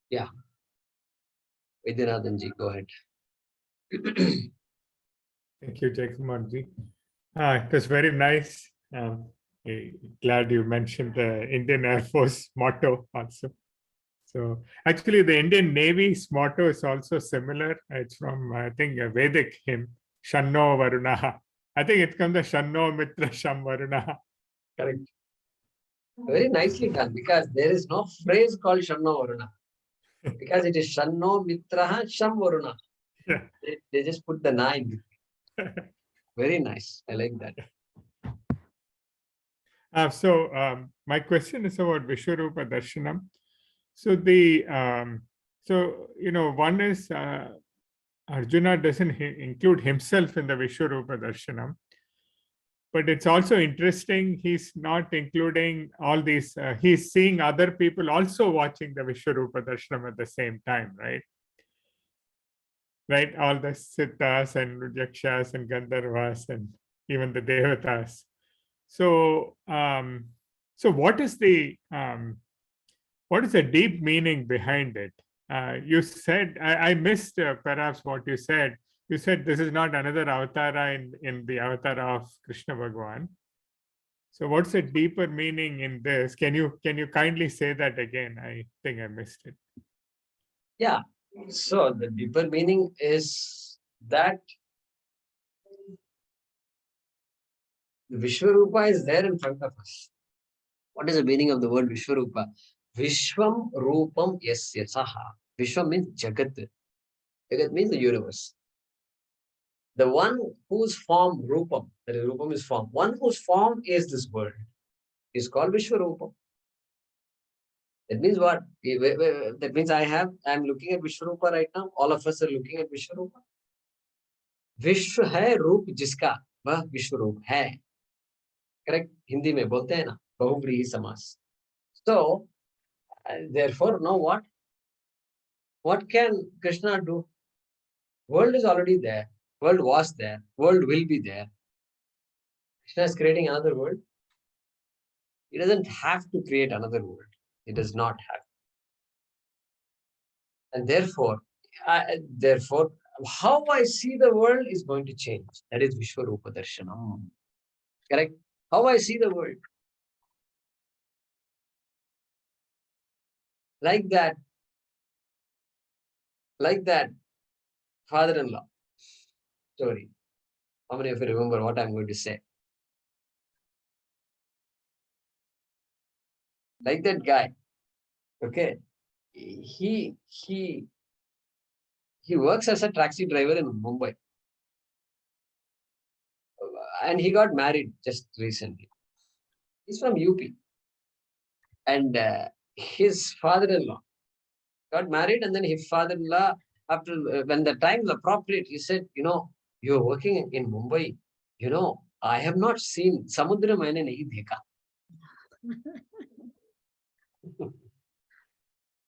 Yeah, Vidyanathan ji, go ahead. Thank you, Jaykumarji. It was very nice. Glad you mentioned the Indian Air Force motto also. So actually, the Indian Navy's motto is also similar. It's from, I think, a Vedic hymn, Shanno Varunaha. I think it comes the Shanno Mitra Sham Varunaha. Correct. Very nicely done, because there is no phrase called Shanno Varuna. Because it is Shanno Mitraha Sham Varuna. Yeah. They just put the na in between. Very nice. I like that. My question is about Vishwarupa Darshanam. So one is Arjuna doesn't include himself in the Vishwarupa Darshanam, but it's also interesting he's not including all these. He's seeing other people also watching the Vishwarupa Darshanam at the same time, right? Right, all the Siddhas and Yakshas and Gandharvas and even the Devatas. So, what is the deep meaning behind it? You said, I missed perhaps what you said. You said this is not another avatara in the avatar of Krishna Bhagwan. So what's the deeper meaning in this? Can you kindly say that again? I think I missed it. Yeah. So the deeper meaning is that Vishwarupa is there in front of us. What is the meaning of the word Vishwarupa? Vishwam Rupam Yasya Saha. Vishwam means Jagat. Jagat means the universe. The one whose form Rupam, that is Rupam is form. One whose form is this world is called Vishwarupa. That means what? That means I'm looking at Vishwarupa right now. All of us are looking at Vishwarupa. विश्व है रूप जिसका वह विश्व रूप है. Correct. Hindi में बोलते हैं ना, बहुव्रीहि समास. So therefore, know what can Krishna do? World is already there. World was there. World will be there. Krishna is creating another world. He doesn't have to create another world. He does not have. And therefore, how I see the world is going to change. That is Vishwarupa Darshanam. Correct? How I see the world. Like that father-in-law story. How many of you remember what I'm going to say? Like that guy, okay, he works as a taxi driver in Mumbai, and he got married just recently. He's from UP, and his father-in-law got married, and then his father-in-law, after when the time is appropriate, he said, you're working in Mumbai, I have not seen Samudra maine nahi dekha.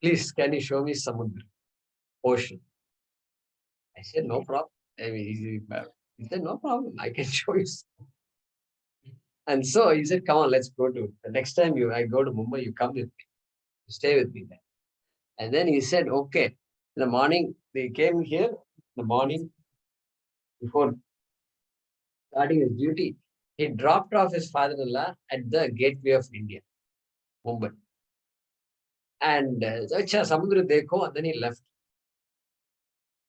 Please, can you show me Samudra, ocean? I said, no problem. I mean, he said, no problem. I can show you. And so he said, come on, let's go to the next time I go to Mumbai, you come with me. Stay with me there. And then he said, okay. In the morning, they came here in the morning before starting his duty. He dropped off his father-in-law at the gateway of India, Mumbai. And Samudra dekho, and then he left.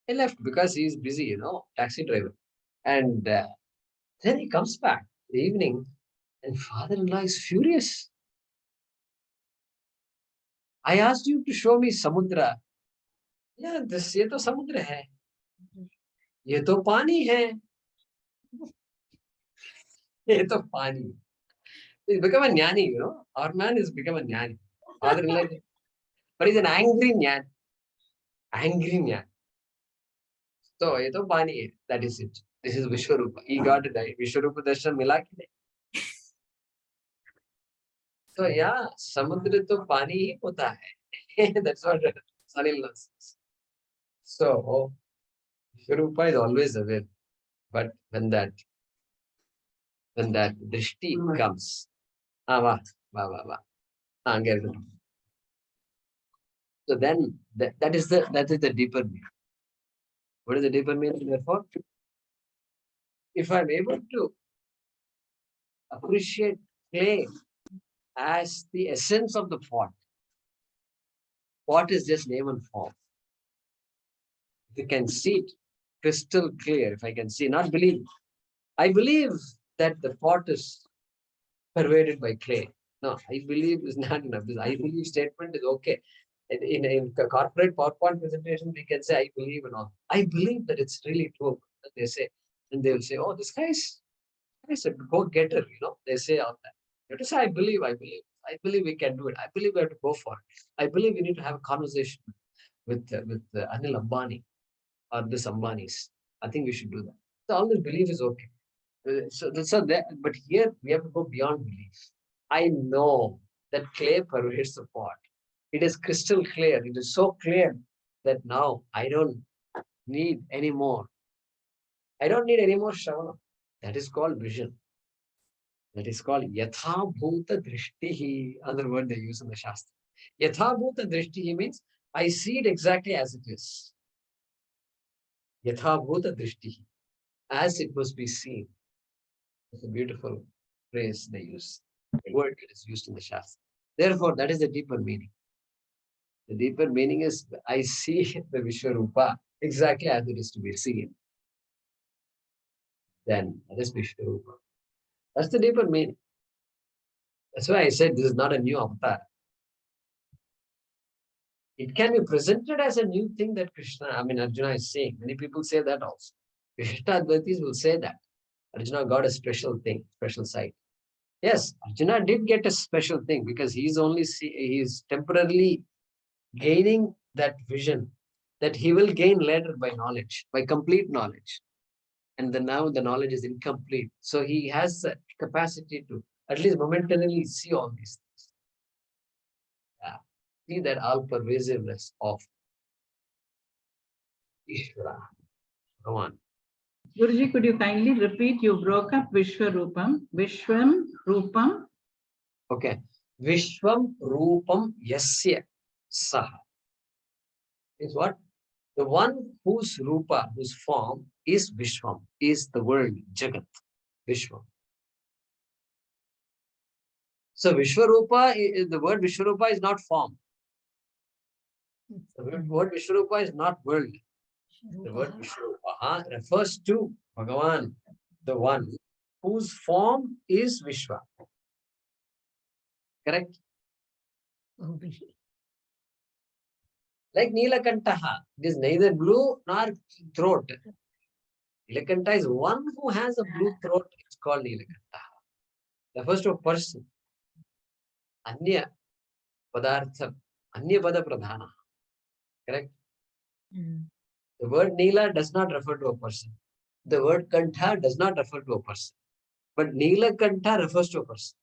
He left because he's busy, taxi driver. And then he comes back in the evening, and father-in-law is furious. I asked you to show me Samudra. Yeah, ये तो समुद्र है, ये तो पानी है, ये तो पानी. He's become a jnani, Our man has become a jnani. Father-in-law, but he's an angry jnani. Angry jnani. So ये तो पानी है. That is it. This is Vishwarupa. He got it. Vishwarupa darshan mila ki nahi. So yeah, samudra to pani hi hota hai. That's what son-in-law says. So Vishwarupa is always aware, but when that drishti comes, वाह. So then that is the deeper meaning. What is the deeper meaning? Therefore, if I'm able to appreciate clay as the essence of the pot is just name and form. If you can see it crystal clear, if I can see, not believe. I believe that the pot is pervaded by clay. No, I believe is not enough. This I believe statement is okay. In the corporate PowerPoint presentation, we can say I believe and all. I believe that it's really true. They say, and they'll say, oh, this guy's a go-getter, They say all that. You have to say, I believe. I believe we can do it. I believe we have to go for it. I believe we need to have a conversation with Anil Ambani or this Ambani's. I think we should do that. So all this belief is okay. But here we have to go beyond belief. I know that clay pervades the pot. It is crystal clear. It is so clear that now I don't need any more. I don't need any more Shravana. That is called vision. That is called Yatha Bhuta Drishtihi. Other word they use in the Shastra. Yatha Bhuta Drishtihi means I see it exactly as it is. Yatha Bhuta Drishtihi. As it must be seen. It's a beautiful phrase they use. The word that is used in the Shastra. Therefore, that is the deeper meaning. The deeper meaning is I see the Vishwarupa exactly as it is to be seen. Then that is Vishwarupa. That's the deeper meaning. That's why I said this is not a new avatar. It can be presented as a new thing that Arjuna is saying. Many people say that also. Vishishtadvaitis will say that. Arjuna got a special thing, special sight. Yes, Arjuna did get a special thing because he's temporarily gaining that vision that he will gain later by knowledge, by complete knowledge. And then now the knowledge is incomplete. So he has the capacity to at least momentarily see all these things. Yeah. See that all-pervasiveness of Ishvara. Come on. Guruji, could you kindly repeat? You broke up Vishwarupam. Vishwam Rupam. Okay. Vishwam Rupam Yasya Saha. Is what? The one whose Rupa, whose form is Vishwam, is the world, Jagat, Vishwam. So Vishwarupa, the word Vishwarupa is not form. The word Vishwarupa is not world. The word Vishwarupa refers to Bhagavan, the one whose form is Vishwa. Correct? Like Neelakantaha, it is neither blue nor throat. Neelakanta is one who has a blue throat. It's called Neelakantaha. Refers to a person. Anya Padartha, Anya Pada Pradhana. Correct? The word Neela does not refer to a person. The word Kantha does not refer to a person. But Neelakanta refers to a person.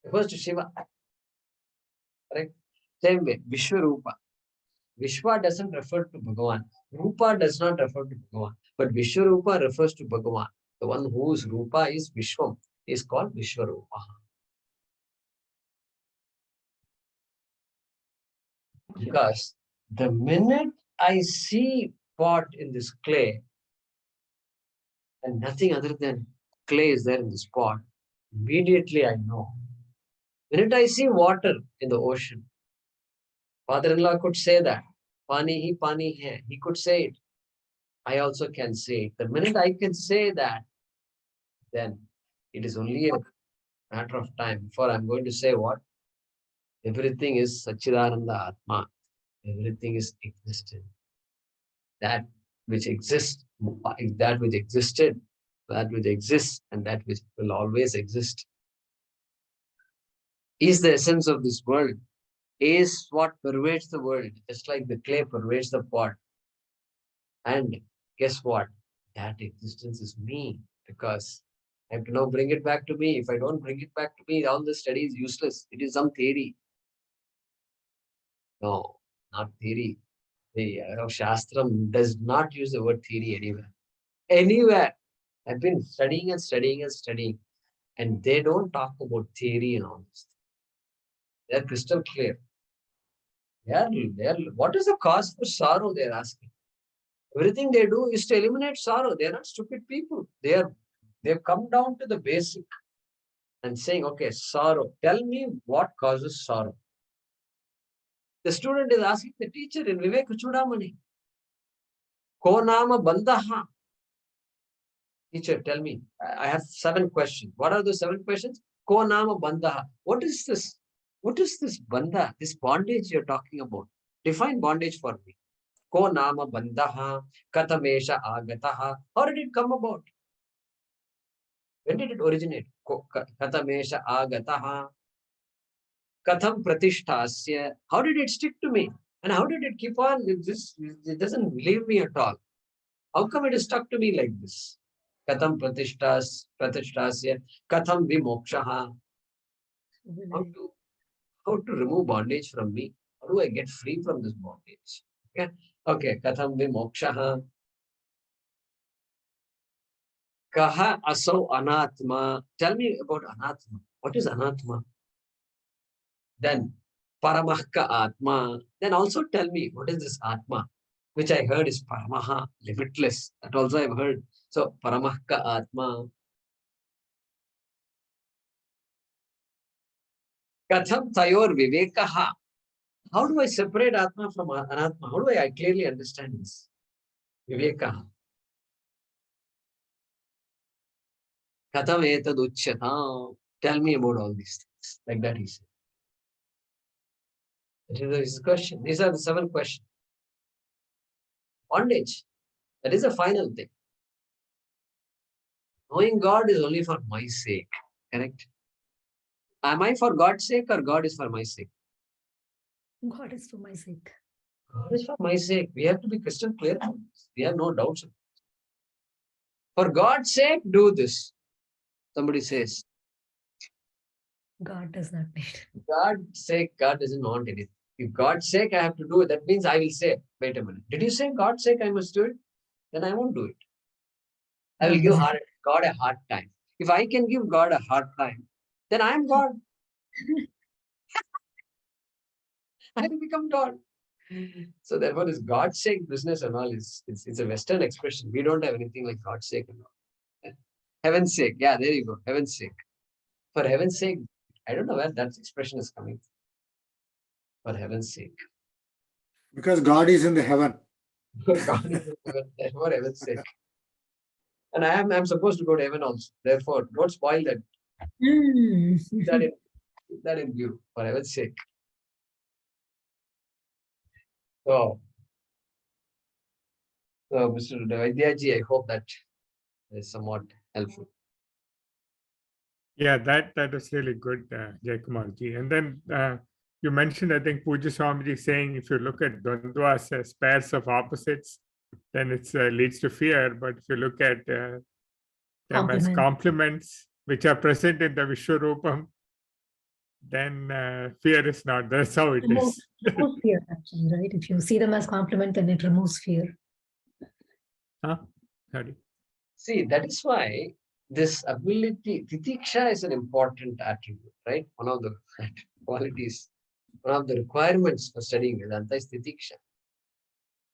Refers to Shiva. Correct? Same way, Vishwarupa. Vishwa doesn't refer to Bhagavan. Rupa does not refer to Bhagavan. But Vishwarupa refers to Bhagavan. The one whose Rupa is Vishwam is called Vishwarupa. Because the minute I see pot in this clay, and nothing other than clay is there in this pot, immediately I know. The minute I see water in the ocean, father-in-law could say that. Pani hai. He could say it. I also can say it. The minute I can say that, then it is only a matter of time before I'm going to say what? Everything is Satchidananda Atma. Everything is existent. That which exists, that which existed, that which exists, and that which will always exist is the essence of this world, is what pervades the world, just like the clay pervades the pot. And guess what? That existence is me, because I have to now bring it back to me. If I don't bring it back to me, all the study is useless. It is some theory. No, not theory. The Shastram does not use the word theory anywhere. Anywhere. I've been studying and studying and studying, and they don't talk about theory and all this. They're crystal clear. What is the cause for sorrow? They are asking. Everything they do is to eliminate sorrow. They are not stupid people. They've come down to the basic and saying, okay, sorrow. Tell me what causes sorrow. The student is asking the teacher in Vivek Chudamani, Ko nama bandaha. Teacher, tell me. I have 7 questions. What are the 7 questions? Ko nama bandaha. What is this? What is this bandha, this bondage you're talking about? Define bondage for me. Ko nama bandaha, katamesha agataha. How did it come about? When did it originate? Katamesha agataha. Katham pratishthasya. How did it stick to me? And how did it keep on? It doesn't leave me at all. How come it is stuck to me like this? Katham pratishthasya. Katham vimokshaha. How to remove bondage from me? How do I get free from this bondage? Okay. Katham vimokshaha. Kaha asau anatma. Tell me about anatma. What is anatma? Then paramahka atma. Then also tell me what is this atma, which I heard is paramaha, limitless. That also I've heard. So paramahka atma. Katham tayor vivekaha. How do I separate atma from anatma? How do I clearly understand this? Vivekaha. Katham etad uchyatam. Tell me about all these things. Like that he said. That is his question. These are the 7 questions. Bondage. That is the final thing. Knowing God is only for my sake. Correct? Am I for God's sake or God is for my sake? God is for my sake. God is for my sake. We have to be crystal clear on this. We have no doubts. For God's sake, do this. Somebody says. God does not need. God's sake, God doesn't want anything. If God's sake, I have to do it. That means I will say, wait a minute. Did you say God's sake I must do it? Then I won't do it. I will give God a hard time. If I can give God a hard time, then I am God. I will become God. So therefore, this God's sake business and all it's a Western expression. We don't have anything like God's sake and all. Heaven's sake. Yeah, there you go. Heaven's sake. For heaven's sake, I don't know where that expression is coming from. For heaven's sake. Because God is in the heaven. God is in heaven. For heaven's sake. And I'm supposed to go to heaven also. Therefore, don't spoil that. Keep that in view, for heaven's sake. So Mr. Vaidyaji, I hope that is somewhat helpful. Yeah, that was really good, Jaykumarji. And then you mentioned, I think, Puja Swamiji saying if you look at Dvandvas as pairs of opposites, then it leads to fear. But if you look at them as complements, which are present in the Vishwarupam, then fear is not. That's how it is. Removes fear, actually, right? If you see them as complement, then it removes fear. Huh? Sorry. See, that is why this ability, titiksha is an important attribute, right? One of the qualities, one of the requirements for studying Vedanta is titiksha.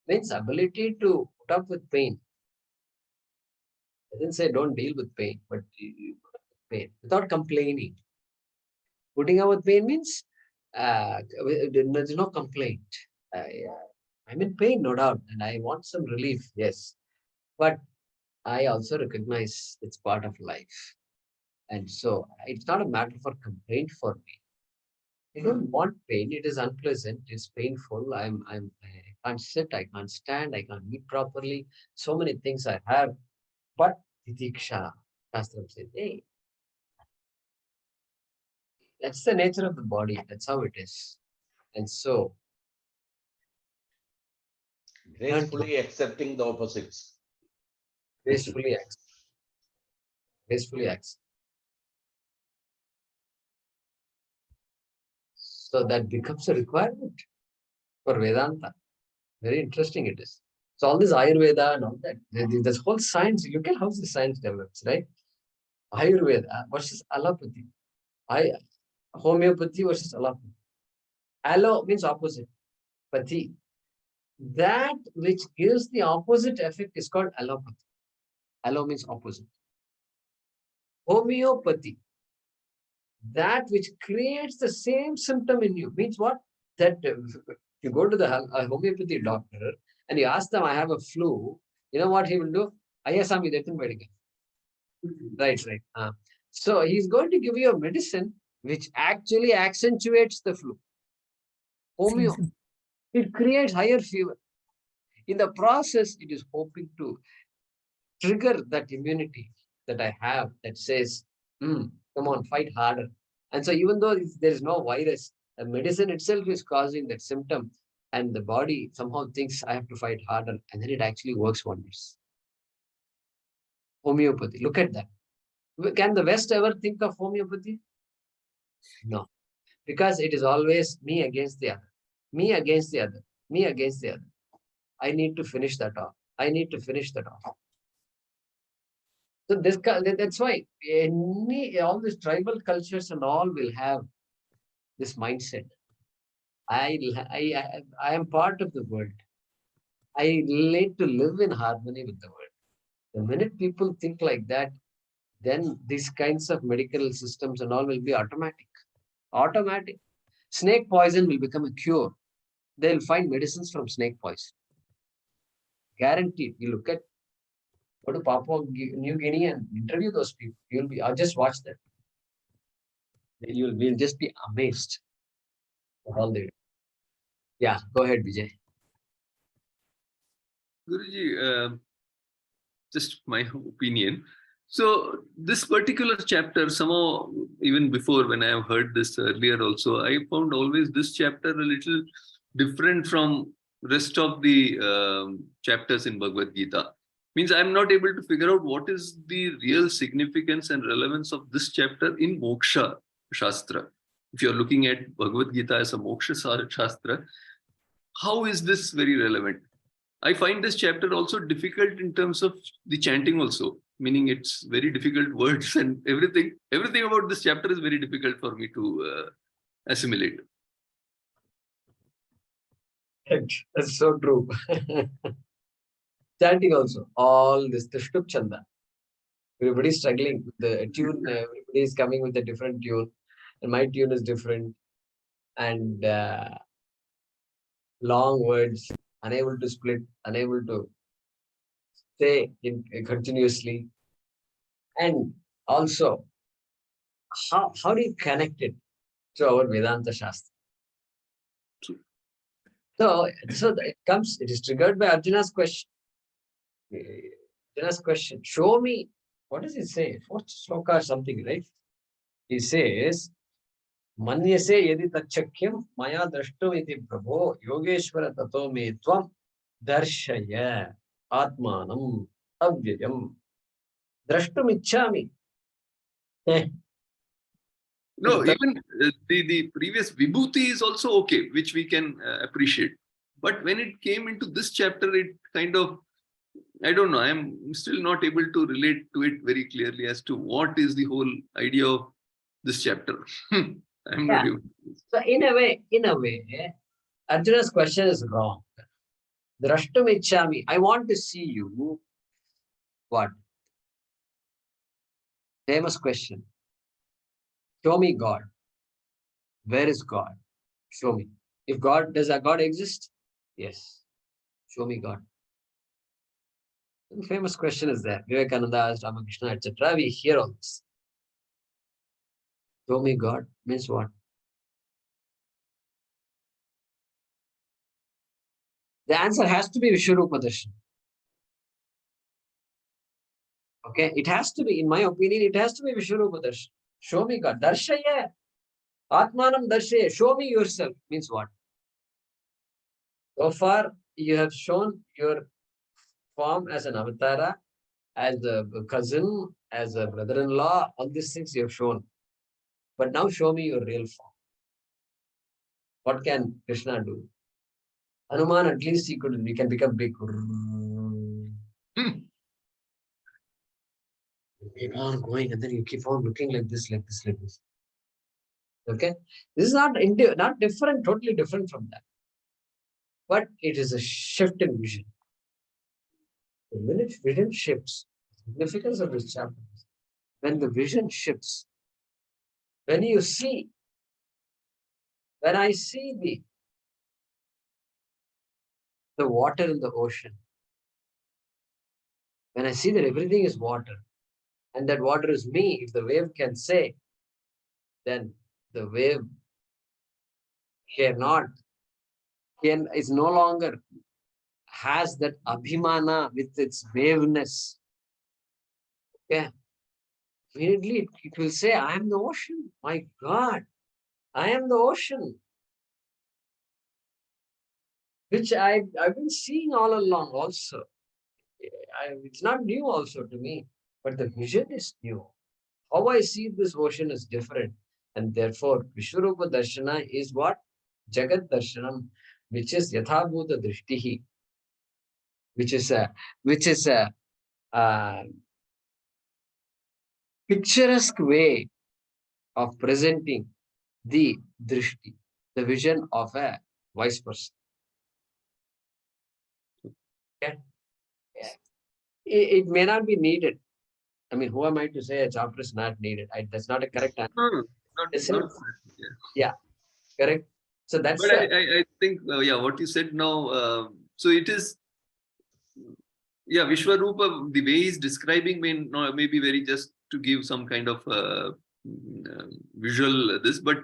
Means ability to put up with pain. I didn't say don't deal with pain, but you put up with pain without complaining. Putting up with pain means there's no complaint. I'm in pain, no doubt, and I want some relief, yes. But I also recognize it's part of life. And so it's not a matter for complaint for me. I don't want pain. It is unpleasant. It's painful. I can't sit. I can't stand. I can't eat properly. So many things I have. But titiksha, Shastram says, hey, that's the nature of the body. That's how it is. And so gracefully accepting the opposites. gracefully accept. Gracefully accept. So that becomes a requirement for Vedanta. Very interesting it is. So all this Ayurveda and all that, this whole science, look at how the science develops, right? Ayurveda versus allopathy. Homeopathy versus allopathy. Allo means opposite. pati. That which gives the opposite effect is called allopathy. Allo means opposite. Homeopathy. That which creates the same symptom in you means what? That you go to the homeopathy doctor and you ask them, I have a flu. You know what he will do? Ayasami, right. So he's going to give you a medicine which actually accentuates the flu. Homeo. Same. It creates higher fever. In the process, it is hoping to trigger that immunity that I have that says, come on, fight harder. And so even though there is no virus, the medicine itself is causing that symptom, and the body somehow thinks I have to fight harder, and then it actually works wonders. Homeopathy, look at that. Can the West ever think of homeopathy? No, because it is always me against the other, me against the other, me against the other. I need to finish that off. I need to finish that off. So that's why all these tribal cultures and all will have this mindset. I am part of the world. I need to live in harmony with the world. The minute people think like that, then these kinds of medical systems and all will be automatic. Automatic. Snake poison will become a cure. They'll find medicines from snake poison. Guaranteed. You look at, go to Papua New Guinea and interview those people. You'll be, I'll just watch them. We'll just be amazed at all they do. Yeah, go ahead, Vijay. Guruji, just my opinion. So this particular chapter, somehow, even before when I have heard this earlier also, I found always this chapter a little different from rest of the chapters in Bhagavad Gita. Means I'm not able to figure out what is the real significance and relevance of this chapter in Moksha Shastra. If you're looking at Bhagavad Gita as a Moksha Shastra, how is this very relevant? I find this chapter also difficult in terms of the chanting also, meaning it's very difficult words and everything. Everything about this chapter is very difficult for me to assimilate. That's so true. Chanting also, all this, the Shtup Chanda. Everybody's struggling with the tune, everybody is coming with a different tune, and my tune is different. And long words, unable to split, unable to stay continuously. And also, how do you connect it to our Vedanta Shastra? So it is triggered by Arjuna's question. Arjuna's question, show me, what does it say? Fourth sloka or something, right? He says, Manyase yedi tachakyam maya drashtum iti prabho yogeshwara tato me tvam darshaya atmanam avyayam drashtum ichchami. No, even the previous Vibhuti is also okay, which we can appreciate. But when it came into this chapter, it kind of, I don't know, I'm still not able to relate to it very clearly as to what is the whole idea of this chapter. I'm not able. So in a way, Arjuna's question is wrong. Drashtum ichchami. I want to see you. What? Famous question. Show me God. Where is God? Show me. If God, does a God exist? Yes. Show me God. The famous question is there. Vivekananda asked Ramakrishna, etc. We hear all this. Show me God means what? The answer has to be Vishwarupa Darshan. Okay, it has to be, in my opinion, it has to be Vishwarupa Darshan. Show me God. Darshaya. Atmanam darshaya. Show me yourself means what? So far, you have shown your form as an avatara, as a cousin, as a brother-in-law, all these things you have shown. But now show me your real form. What can Krishna do? Hanuman, at least he can become big. Keep on going, and then you keep on looking like this, like this, like this. Okay? This is not different, totally different from that. But it is a shift in vision. The minute vision shifts, the significance of this chapter is when the vision shifts, when you see, when I see the water in the ocean, when I see that everything is water, and that water is me, if the wave can say, then the wave is no longer has that abhimana with its waveness. Okay. Immediately it will say, I am the ocean. My God, I am the ocean. Which I've been seeing all along also. It's not new also to me, but the vision is new. How I see this ocean is different. And therefore, Vishwarupa Darshana is what? Jagat Darshanam, which is Yathabhuta Drishtihi, which is a picturesque way of presenting the drishti, the vision of a wise person. Okay? Yeah. It may not be needed. I mean, who am I to say a chapter is not needed? That's not a correct answer. No, not Listen. yeah. Yeah, correct. So that's But I think, yeah, what you said now, so it is, yeah, Vishwarupa, the way he's describing may be very just to give some kind of visual this, but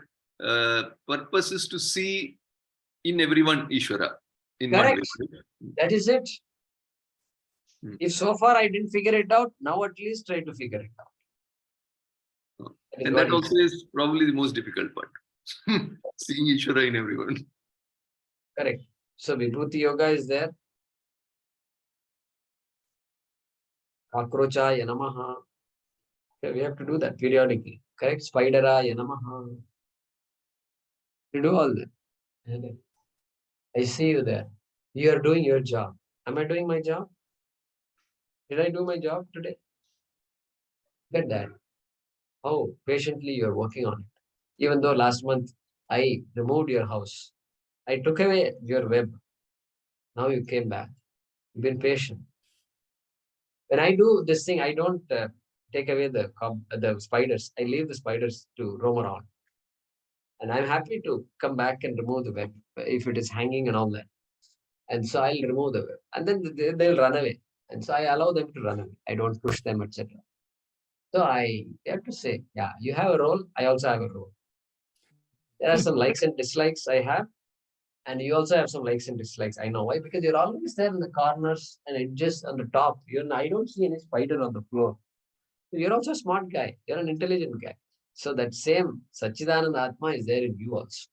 purpose is to see in everyone Ishvara in one correct. way. That is it. Hmm. If so far I didn't figure it out, now at least try to figure it out. And that also is probably the most difficult part. Seeing Ishvara in everyone. Correct. So Vibhuti Yoga is there. Kakrochaya Namaha. Okay, we have to do that periodically. Correct? Spideraya Namaha. We do all that. I see you there. You are doing your job. Am I doing my job? Did I do my job today? Get that. How patiently you are working on it. Even though last month I removed your house. I took away your web. Now you came back. You've been patient. When I do this thing, I don't take away the spiders. I leave the spiders to roam around. And I'm happy to come back and remove the web if it is hanging and all that. And so I'll remove the web. And then they'll run away. And so I allow them to run away. I don't push them, etc. So I have to say, yeah, you have a role. I also have a role. There are some likes and dislikes I have. And you also have some likes and dislikes. I know why, because you're always there in the corners and edges on the top. I don't see any spider on the floor. You're also a smart guy. You're an intelligent guy. So that same Satchidananda Atma is there in you also.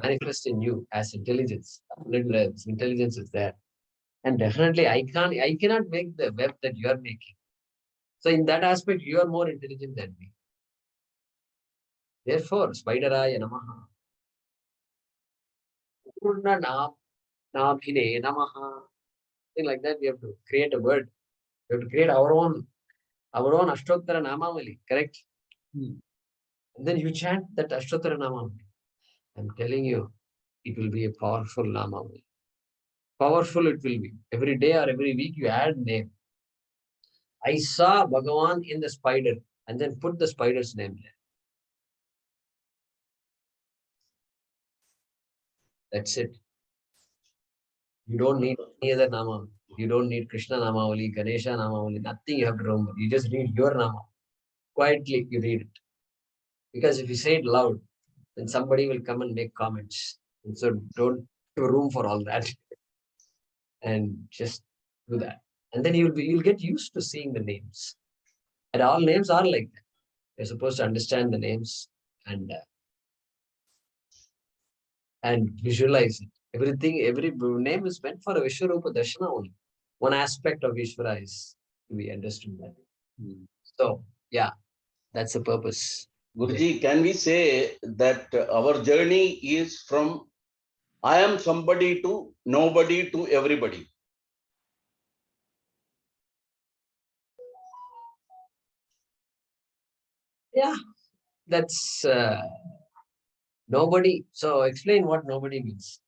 Manifest in you as intelligence. Intelligence is there. And definitely I cannot make the web that you are making. So in that aspect, you are more intelligent than me. Therefore, Spideraya Namaha. Purna Nabhine Namaha. Thing like that, we have to create a word. We have to create our own Ashtottara Namamali, correct? And then you chant that Ashtottara Namamali. I'm telling you, it will be a powerful Namamali. Powerful it will be. Every day or every week you add name. I saw Bhagavan in the spider and then put the spider's name there. That's it. You don't need any other Nama. You don't need Krishna Namavali, Ganesha Namavali, nothing you have to remember. You just read your Nama. Quietly you read it. Because if you say it loud, then somebody will come and make comments. And so don't have room for all that. And just do that. And then you'll get used to seeing the names. And all names are like that. You're supposed to understand the names and visualize it. Every name is meant for a Vishwarupa Darshana only. One aspect of Ishvara is to be understood that. So, yeah, that's the purpose. Guruji, can we say that our journey is from I am somebody to nobody to everybody? Yeah, that's nobody. So, explain what nobody means.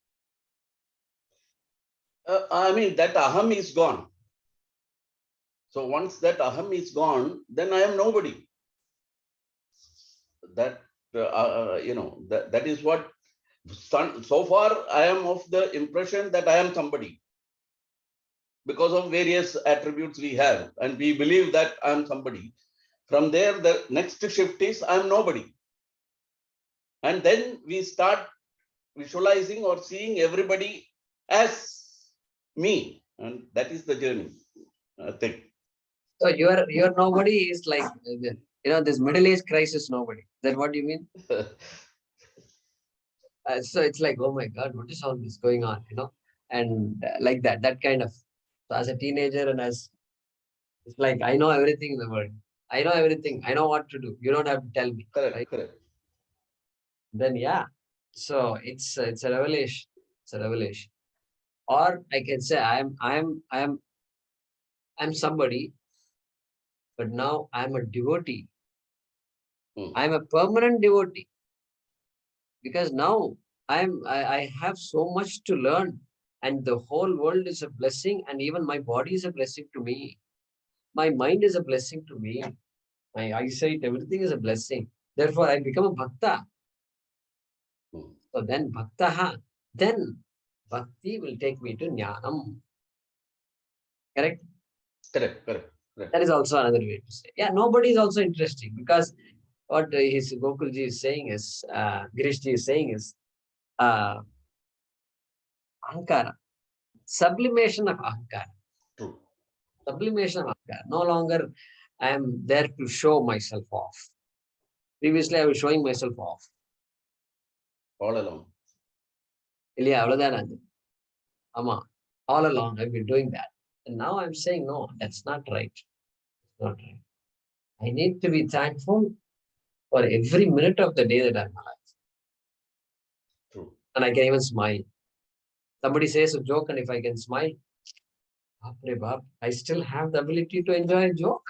I mean, that aham is gone. So once that aham is gone, then I am nobody. That, that is what, so far I am of the impression that I am somebody because of various attributes we have, and we believe that I am somebody. From there, the next shift is I am nobody. And then we start visualizing or seeing everybody as me. And that is the journey, I think. So your nobody is like, this middle-age crisis nobody. Is that what you mean? So it's like, oh my God, what is all this going on, And like that kind of, so as a teenager and as, it's like, I know everything in the world. I know everything. I know what to do. You don't have to tell me. Correct, right? correct. Then yeah. So it's a revelation. It's a revelation. Or I can say I'm somebody, but now I'm a devotee. I'm a permanent devotee. Because now I have so much to learn, and the whole world is a blessing, and even my body is a blessing to me. My mind is a blessing to me. My eyesight, everything is a blessing. Therefore, I become a bhakta. So then then bhakti will take me to jnanam. Correct? Correct, correct. That is also another way to say. Yeah, nobody is also interesting, because what his Gokulji is saying is, Girishji is saying is, ahankara, sublimation of ahankara. True. Sublimation of ahankara. No longer I am there to show myself off. Previously, I was showing myself off. All along. Ilya, avladana adu. Ama, all along I've been doing that. And now I'm saying, no, that's not right. It's not right. I need to be thankful for every minute of the day that I'm alive. True. And I can even smile. Somebody says a joke, and if I can smile, I still have the ability to enjoy a joke.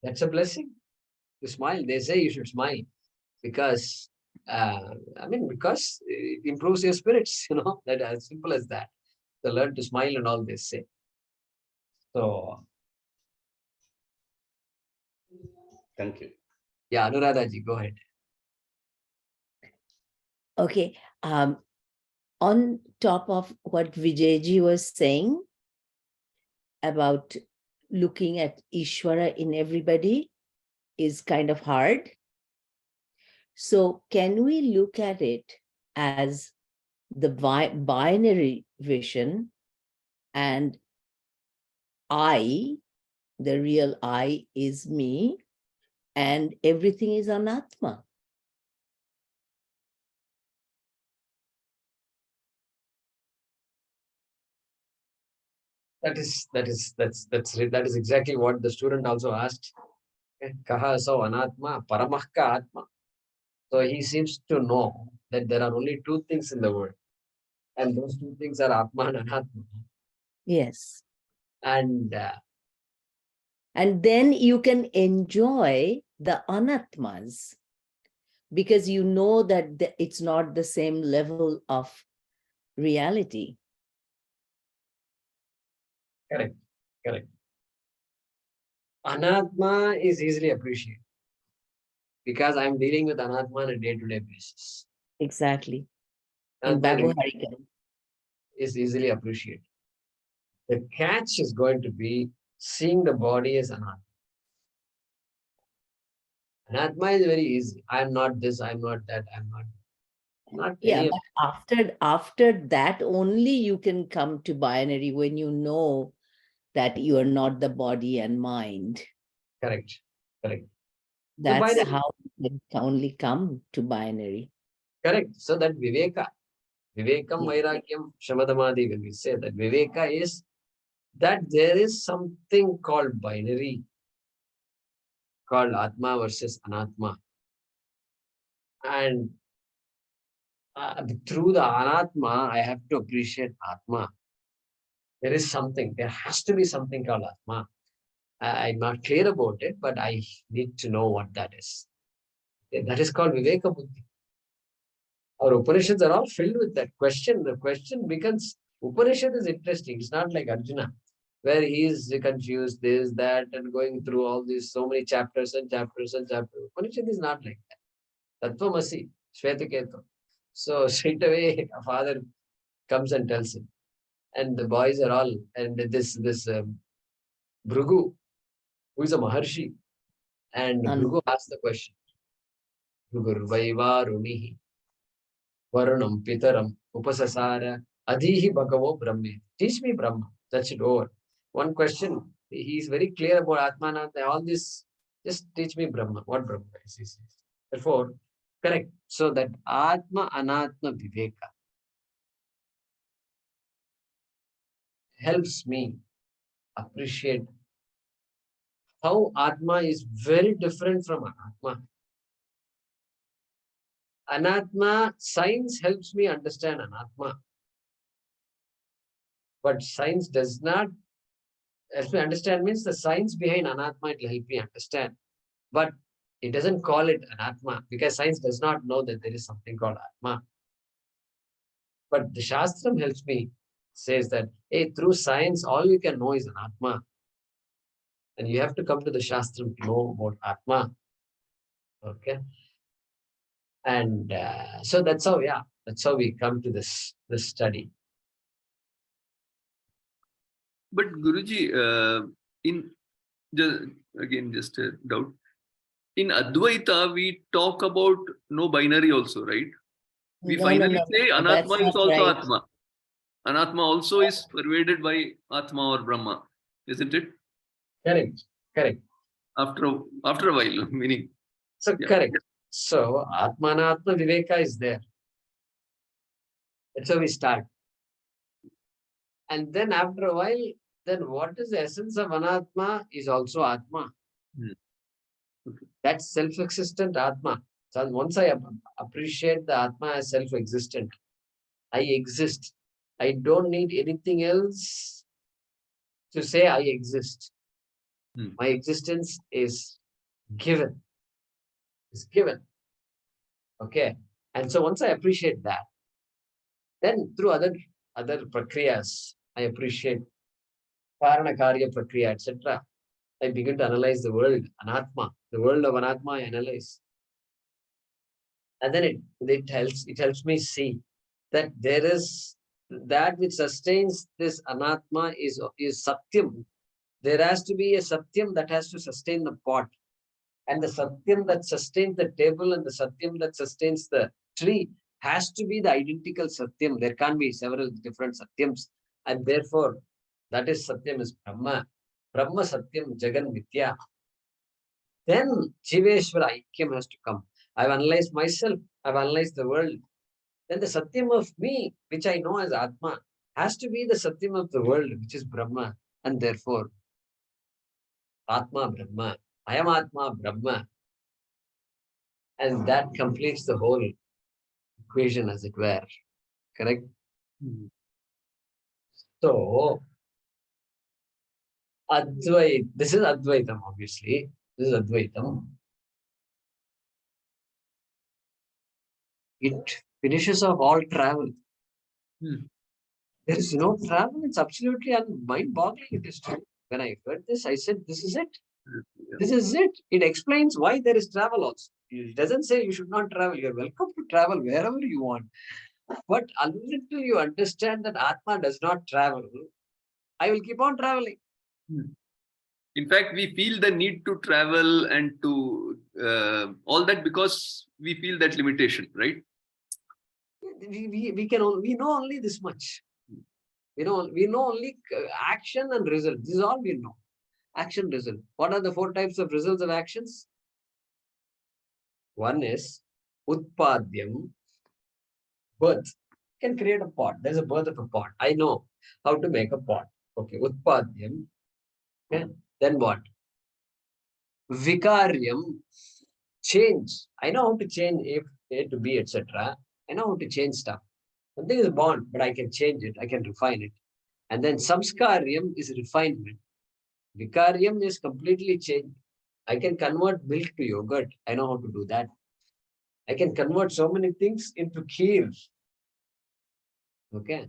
That's a blessing. To smile. They say you should smile because, because it improves your spirits, that as simple as that. To learn to smile and all this say. So, Thank you. yeah, Anuradhaji, go ahead. Okay. On top of what Vijayji was saying about looking at Ishvara in everybody is kind of hard. So can we look at it as the binary vision, and I, the real I, is me, and everything is anatma? That is exactly what the student also asked. Kaha so anatma, paramah ka atma. So he seems to know that there are only two things in the world. And those two things are atma and anatma. Yes. And then you can enjoy the anatmas, because you know that it's not the same level of reality. correct. Anatma is easily appreciated because I'm dealing with anatma on a day-to-day basis. Exactly. And Babu Harikam is easily appreciated. The catch is going to be seeing the body as anatma. Anatma is very easy. I'm not this, I'm not that, I'm not Yeah, any but after that only you can come to binary, when you know that you are not the body and mind. Correct. That's binary. how you can only come to binary. Correct. So that vivekam, vairagyam, shamadamadi, when we say that viveka is that there is something called binary, called atma versus anatma. And through the anatma, I have to appreciate atma. There is something, there has to be something called atma. I'm not clear about it, but I need to know what that is. That is called viveka buddhi. Our Upanishads are all filled with that question. The question becomes, Upanishad is interesting. It's not like Arjuna, where he is confused, this, that, and going through all these so many chapters and chapters and chapters. Upanishad is not like that. Tattvamasi, Shvetaketu. So straight away, a father comes and tells him. And the boys are all, and this Bhrigu, who is a Maharshi, and Bhrigu asks the question, Bhrugurvaiva Rumihi, Varunam Pitaram, Upasasara, Adhihi Bhagavo Brahme. Teach me Brahma. That's it over. One question, he is very clear about Atmanatma, all this, just teach me Brahma. What Brahma is? He says. Therefore, correct. So that Atma Anatma Viveka helps me appreciate how Atma is very different from Anatma. Anatma, science helps me understand Anatma. But science does not help me understand, means the science behind Anatma, it will help me understand. But it doesn't call it Anatma because science does not know that there is something called Atma. But the Shastram helps me, says that, hey, through science, all you can know is Anatma. And you have to come to the Shastram to know about Atma. Okay. And so that's how, yeah, that's how we come to this study. But Guruji, in just a doubt. In Advaita, we talk about no binary also, right? We finally say Anatma is also right. Atma. Anatma also is pervaded by Atma or Brahma, isn't it? Correct. Correct. After a while, meaning. So Yeah. correct. So Atmanatma Viveka is there. That's how we start. And then after a while, then what is the essence of Anatma is also Atma. Okay. That's self-existent Atma. So once I appreciate the Atma as self-existent, I exist. I don't need anything else to say I exist. My existence is given. It's given. Okay. And so once I appreciate that, then through other prakriyas, I appreciate Karana Karya Prakriya, etc. I begin to analyze the world, Anatma, the world of Anatma, I analyze. And then it helps me see that there is that which sustains this Anatma is Satyam. There has to be a Satyam that has to sustain the pot. And the Satyam that sustains the table and the Satyam that sustains the tree has to be the identical Satyam. There can't be several different Satyams. And therefore, that is Satyam is Brahma. Brahma Satyam Jagan Mithya. Then Jiveshwara Aikyam has to come. I've analyzed myself. I've analyzed the world. Then the Satyam of me, which I know as Atma, has to be the Satyam of the world, which is Brahma. And therefore, Atma Brahma. I am Atma Brahma. And that completes the whole equation, as it were. Correct? So, Advait, this is Advaitam, obviously. This is Advaitam. It finishes off all travel. There is no travel. It's absolutely mind-boggling. It is true. When I heard this, I said, this is it. This is it. It explains why there is travel also. It doesn't say you should not travel. You're welcome to travel wherever you want. But until you understand that Atma does not travel, I will keep on traveling. In fact, we feel the need to travel and to all that because we feel that limitation, right? We know only this much. We know only action and result. This is all we know. Action, result. What are the 4 types of results of actions? One is Utpadyam, birth. You can create a pot. There's a birth of a pot. I know how to make a pot. Okay, Utpadyam. Okay. Then what? Vikaryam, change. I know how to change A to B, etc. I know how to change stuff. Something is born, but I can change it. I can refine it. And then Samskaryam is refinement. Vikaryam is completely changed. I can convert milk to yogurt. I know how to do that. I can convert so many things into kheer. Okay.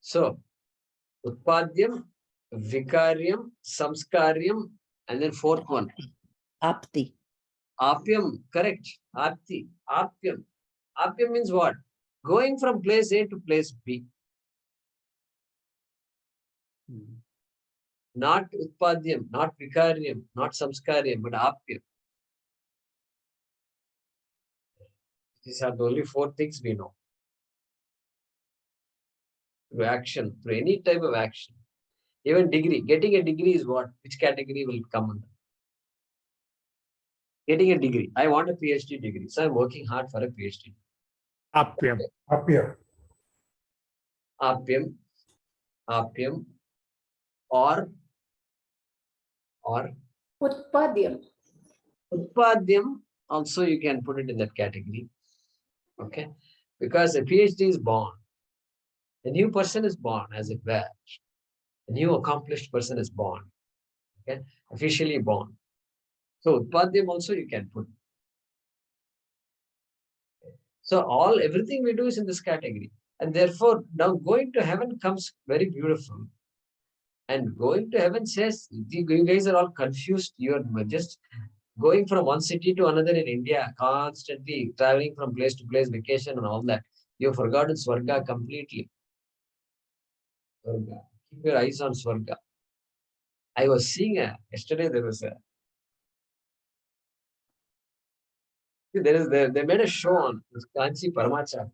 So Utpadyam, Vikaryam, Samskaryam, and then fourth one. Apti. Apyam, correct. Apti, Apyam. Apyam means what? Going from place A to place B. Not Utpadyam, not Vikaryam, not Samskaryam, but Apyam. These are the only 4 things we know. Through action, through any type of action. Even degree. Getting a degree is what? Which category will come under? Getting a degree. I want a PhD degree. So I'm working hard for a PhD. Apyam. Up here. Apyam, Apyam, or Utpadyam. Utpadyam, also you can put it in that category. Okay. Because a PhD is born. A new person is born, as it were. A new accomplished person is born. Okay. Officially born. So Utpadyam also you can put. So everything we do is in this category. And therefore, now going to heaven comes very beautiful. And going to heaven says, you guys are all confused. You are just going from one city to another in India, constantly traveling from place to place, vacation and all that. You have forgotten Swarga completely. Swarga. Keep your eyes on Swarga. I was seeing yesterday there was they made a show on Kanchi Paramacharya.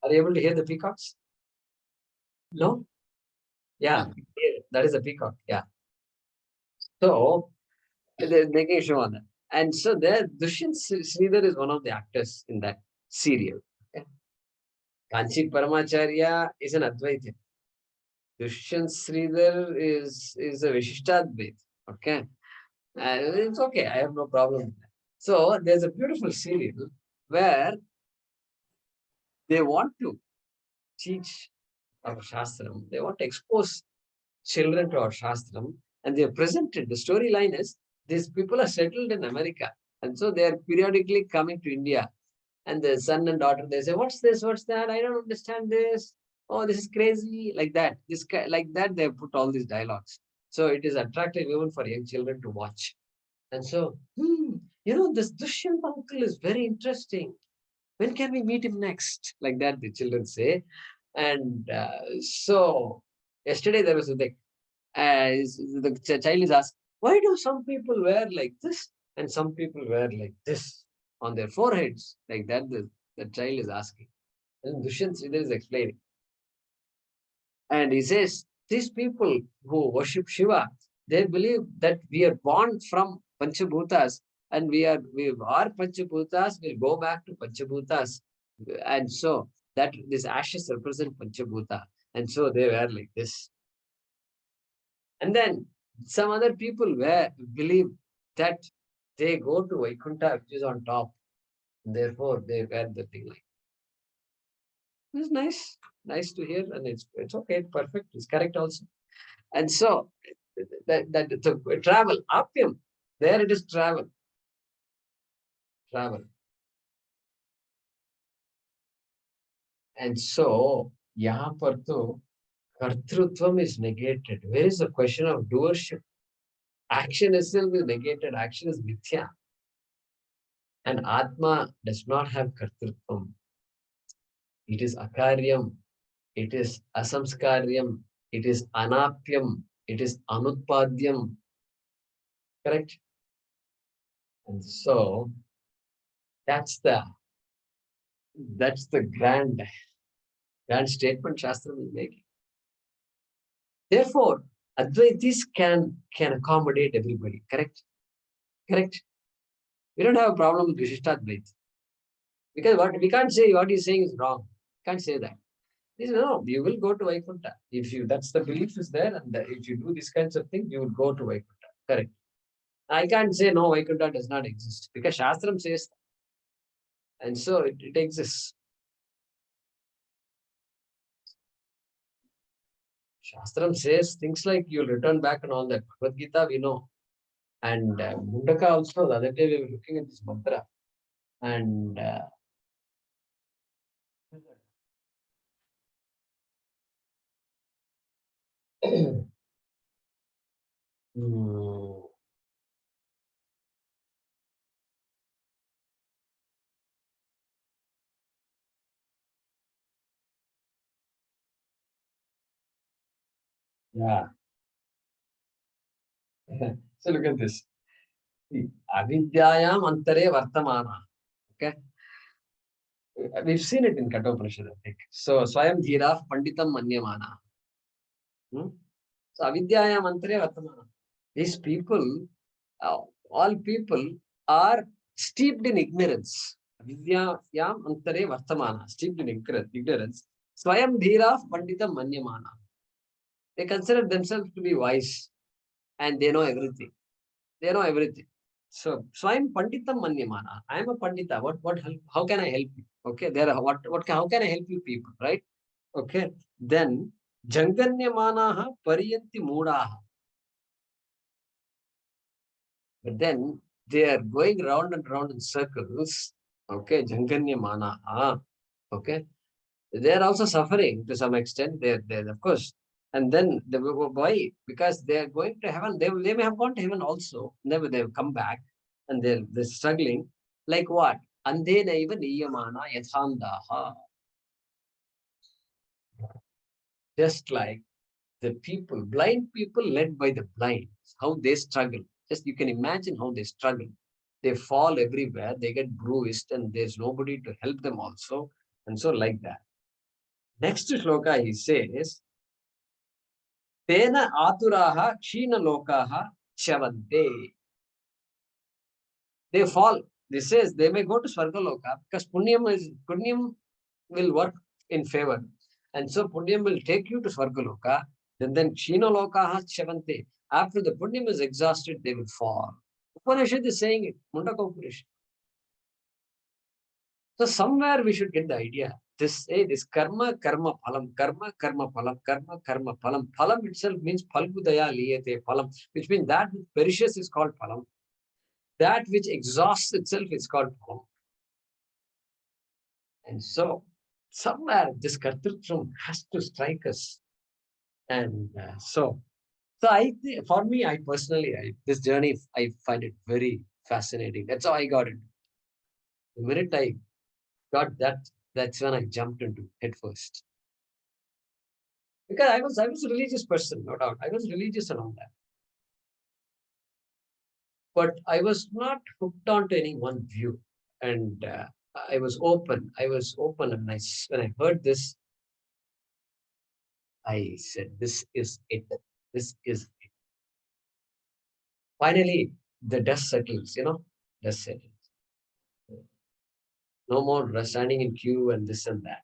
Are you able to hear the peacocks? No? Yeah, that is a peacock. Yeah. So they're making a show on that. And so there, Dushyant Sridhar is one of the actors in that serial. Okay? Kanchi Paramacharya is an Advaita. Dushyant Sridhar is a Vishishtadvaita. Okay. And it's okay. I have no problem with that. So there's a beautiful serial where they want to teach our Shastram. They want to expose children to our Shastram. And they are presented. The storyline is these people are settled in America. And so they are periodically coming to India. And the son and daughter, they say, what's this? What's that? I don't understand this. Oh, this is crazy. Like that. Like that, they have put all these dialogues. So it is attractive even for young children to watch. And so, this Dushyant uncle is very interesting. When can we meet him next? Like that, the children say. And so yesterday there was a thing. The child is asked, why do some people wear like this and some people wear like this on their foreheads? Like that, the child is asking. And Dushyant Sridhar is explaining. And he says, these people who worship Shiva, they believe that we are born from Panchabhutas and we are Panchabhutas, we'll go back to Panchabhutas. And so that these ashes represent Panchabhuta. And so they wear like this. And then some other people believe that they go to Vaikuntha, which is on top. And therefore, they wear the thing like that. It's nice to hear, and it's okay, it's perfect, it's correct also. And so that travel, Apyam, there it is travel. And so, yahan par to kartrutvam is negated. Where is the question of doership? Action itself is negated. Action is mithya. And Atma does not have kartrutvam. It is akaryam. It is asamskaryam. It is anapyam. It is anutpadyam. Correct? And so that's the grand statement Shastra is making. Therefore, Advaitis can accommodate everybody. Correct? We don't have a problem with Vishishtadvaita. Because we can't say what he's saying is wrong. Can't say that. He says, no, you will go to Vaikuntha. That's the belief is there, and if you do these kinds of things, you will go to Vaikuntha. Correct. I can't say no, Vaikuntha does not exist because Shastram says that. And so it exists. Shastram says things like you'll return back and all that. Bhagavad Gita, we know. And Mundaka also, the other day we were looking at this mantra. And Yeah. So look at this. Avidyayam antare vartamana. Okay. We've seen it in Kathopanishad, I think. So Swayam Dhira Panditam Manyamana. So Avidyayam antare vartamana. These people, all people are steeped in ignorance. Avidyayam antare vartamana, steeped in ignorance. Swayam Dhira Panditam Manyamana. They consider themselves to be wise and they know everything. They know everything. So I am Panditam Manyamana. I am a Pandita. What help? How can I help you? Okay, there are how can I help you people, right? Okay. Then Janganyamanaha Pariyanti Moodaha. But then they are going round and round in circles. Okay, Janganyamanaha. Okay. They are also suffering to some extent. They're of course. And then why? Because they are going to heaven. They may have gone to heaven also. Never they have come back and they're struggling. Like what? Andena eva niyamana yathandaha. Just like the people, blind people led by the blind, how they struggle. Just you can imagine how they struggle. They fall everywhere, they get bruised, and there's nobody to help them also. And so like that. Next shloka he says, Tena aturaha kshina lokaha chavante. They fall. This says they may go to Swargaloka because Punyam will work in favor. And so Punyam will take you to Swargaloka. Then kshina lokaha chavante. After the Punyam is exhausted, they will fall. Upanishad is saying it. Mundaka Upanishad. So somewhere we should get the idea. This karma, karma, phalam, karma, karma, phalam, karma, karma, phalam. Phalam itself means phalgudaya liyate phalam, which means that which perishes is called phalam. That which exhausts itself is called phalam. And so somewhere this kartrutvam has to strike us. And so for me, I personally, this journey, I find it very fascinating. That's how I got it. The minute I got that, that's when I jumped into head first. Because I was a religious person, no doubt. I was religious and all that. But I was not hooked onto any one view. And I was open. And when I heard this, I said, this is it. This is it. Finally, the dust settles, dust settles. No more standing in queue and this and that.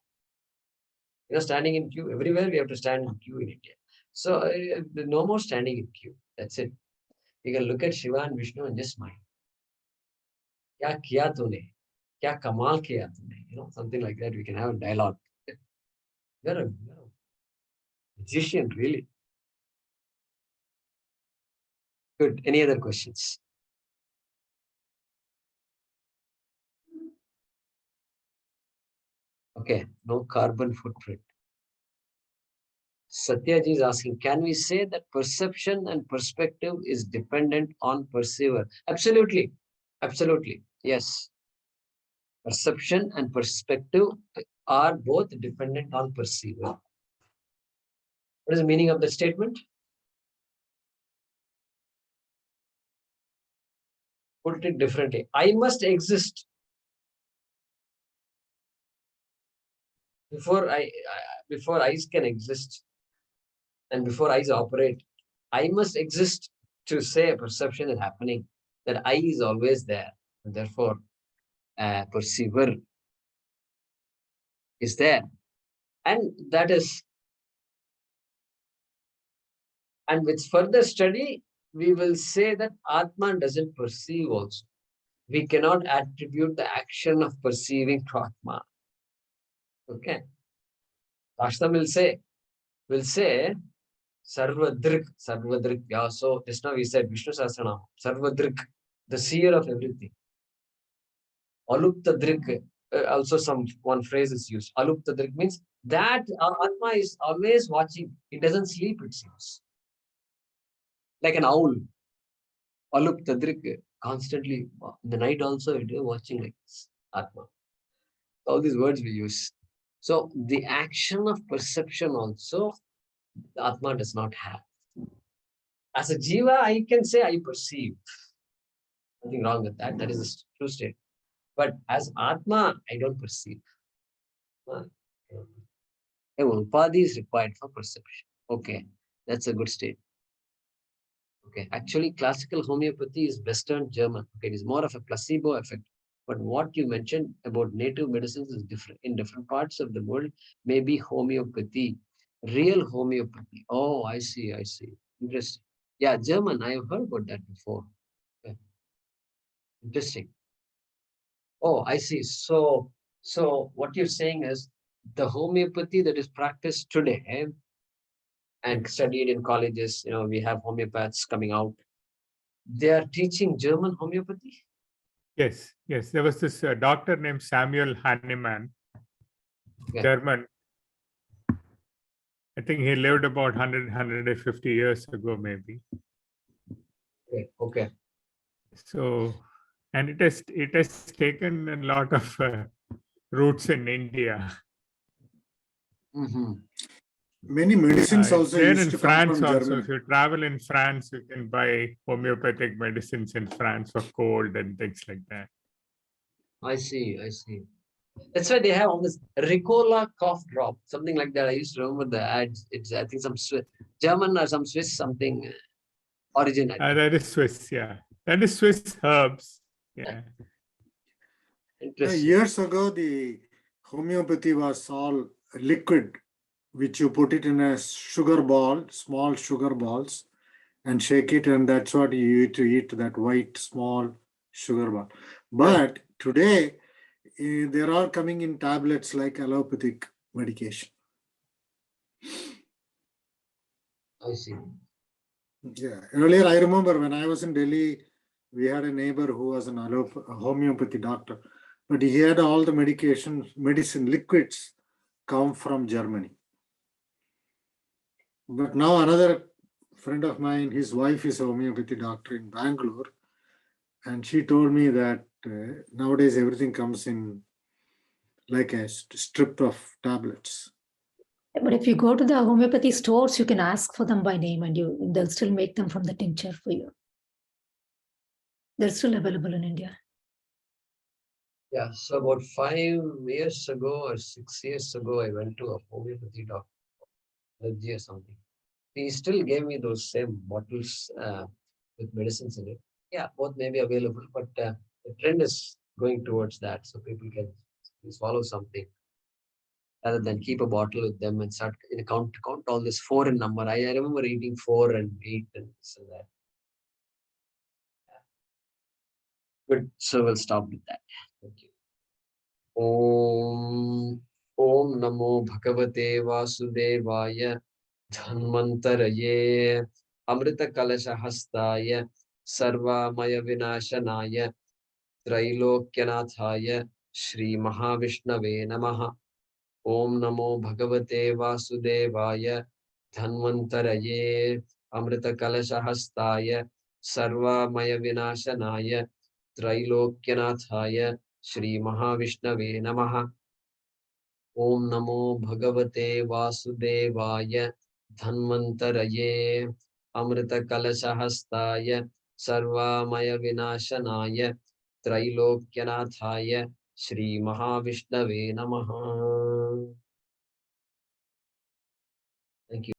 Standing in queue, everywhere we have to stand in queue in India. So no more standing in queue. That's it. You can look at Shiva and Vishnu and just smile. Kya kiya tune? Kya kamal kiya tune? Something like that. We can have a dialogue. You're a magician, really. Good. Any other questions? Okay. No carbon footprint. Satyaji is asking, can we say that perception and perspective is dependent on perceiver? Absolutely. Absolutely. Yes. Perception and perspective are both dependent on perceiver. What is the meaning of the statement? Put it differently. I must exist before eyes can exist and before eyes operate. I must exist to say a perception is happening. That I is always there. And therefore, perceiver is there. And that is, and with further study, we will say that Atman doesn't perceive also. We cannot attribute the action of perceiving to Atma. Okay. Ashtam will say, Sarvadrik. Yeah, so just now we said Vishnu Sahasranam, Sarvadrik, the seer of everything. Alupta Drik, also one phrase is used. Alup Tadrik means that Atma is always watching. It doesn't sleep, it seems. Like an owl. Alup Tadrik, constantly, in the night also, it is watching like this. Atma. All these words we use. So the action of perception also, the Atma does not have. As a Jiva, I can say I perceive. Nothing wrong with that. That is a true state. But as Atma, I don't perceive. Upadhi is required for perception. Okay, that's a good state. Okay, actually, classical homeopathy is Western German. Okay, it is more of a placebo effect. But what you mentioned about native medicines is different. In different parts of the world, maybe homeopathy, real homeopathy. Oh, I see, I see. Interesting. Yeah, German, I have heard about that before. Okay. Interesting. Oh, I see. So what you're saying is the homeopathy that is practiced today and studied in colleges, we have homeopaths coming out. They are teaching German homeopathy? Yes, yes. There was this doctor named Samuel Hahnemann, Okay. German. I think he lived about 100, 150 years ago, maybe. Okay. Okay. So, and it has taken a lot of roots in India. Mm-hmm. Many medicines also There used in to come France from also, Germany. if you travel in France, you can buy homeopathic medicines in France for cold and things like that. I see. I see. That's why they have all this Ricola cough drop, something like that. I used to remember the ads. It's, I think, some Swiss, German or some Swiss something origin. That is Swiss, yeah. That is Swiss herbs. Yeah. Interesting. Years ago, the homeopathy was all liquid, which you put it in a sugar ball, small sugar balls, and shake it, and that's what you eat that white small sugar ball. But today, they're all coming in tablets like allopathic medication. I see. Yeah. Earlier, I remember when I was in Delhi, we had a neighbor who was a homeopathy doctor, but he had all the medicine liquids come from Germany. But now another friend of mine, his wife is a homeopathy doctor in Bangalore, and she told me that nowadays everything comes in like a strip of tablets. But if you go to the homeopathy stores, you can ask for them by name and they'll still make them from the tincture for you. They're still available in India. Yeah. So about 5 years ago or 6 years ago, I went to a homeopathy doctor, allergy or something. He still gave me those same bottles with medicines in it. Yeah, both may be available, but the trend is going towards that. So people can swallow something rather than keep a bottle with them and start count all this 4 in number. I remember eating 4 and 8 and this and that. Good. So we'll stop with that. Thank you. Om Namo Bhagavate Vasudevaya Dhanvantaraye Amrita Kalasha Hastaya Sarvamaya Vinashanaya Trailokyanataya Shri Mahavishnave Namaha. Om Namo Bhagavate Vasudevaya Dhanvantaraye Amrita Kalasha Hastaya Sarvamaya Vinashanaya Trailokyanataya Shri Mahavishnave Namaha. Om Namo Bhagavate Vasudevaya Dhanvantaraye Amrita Kalashahastaya Sarvamaya Vinashanaya Trailokyanataya Shri Mahavishnave Namaha. Thank you.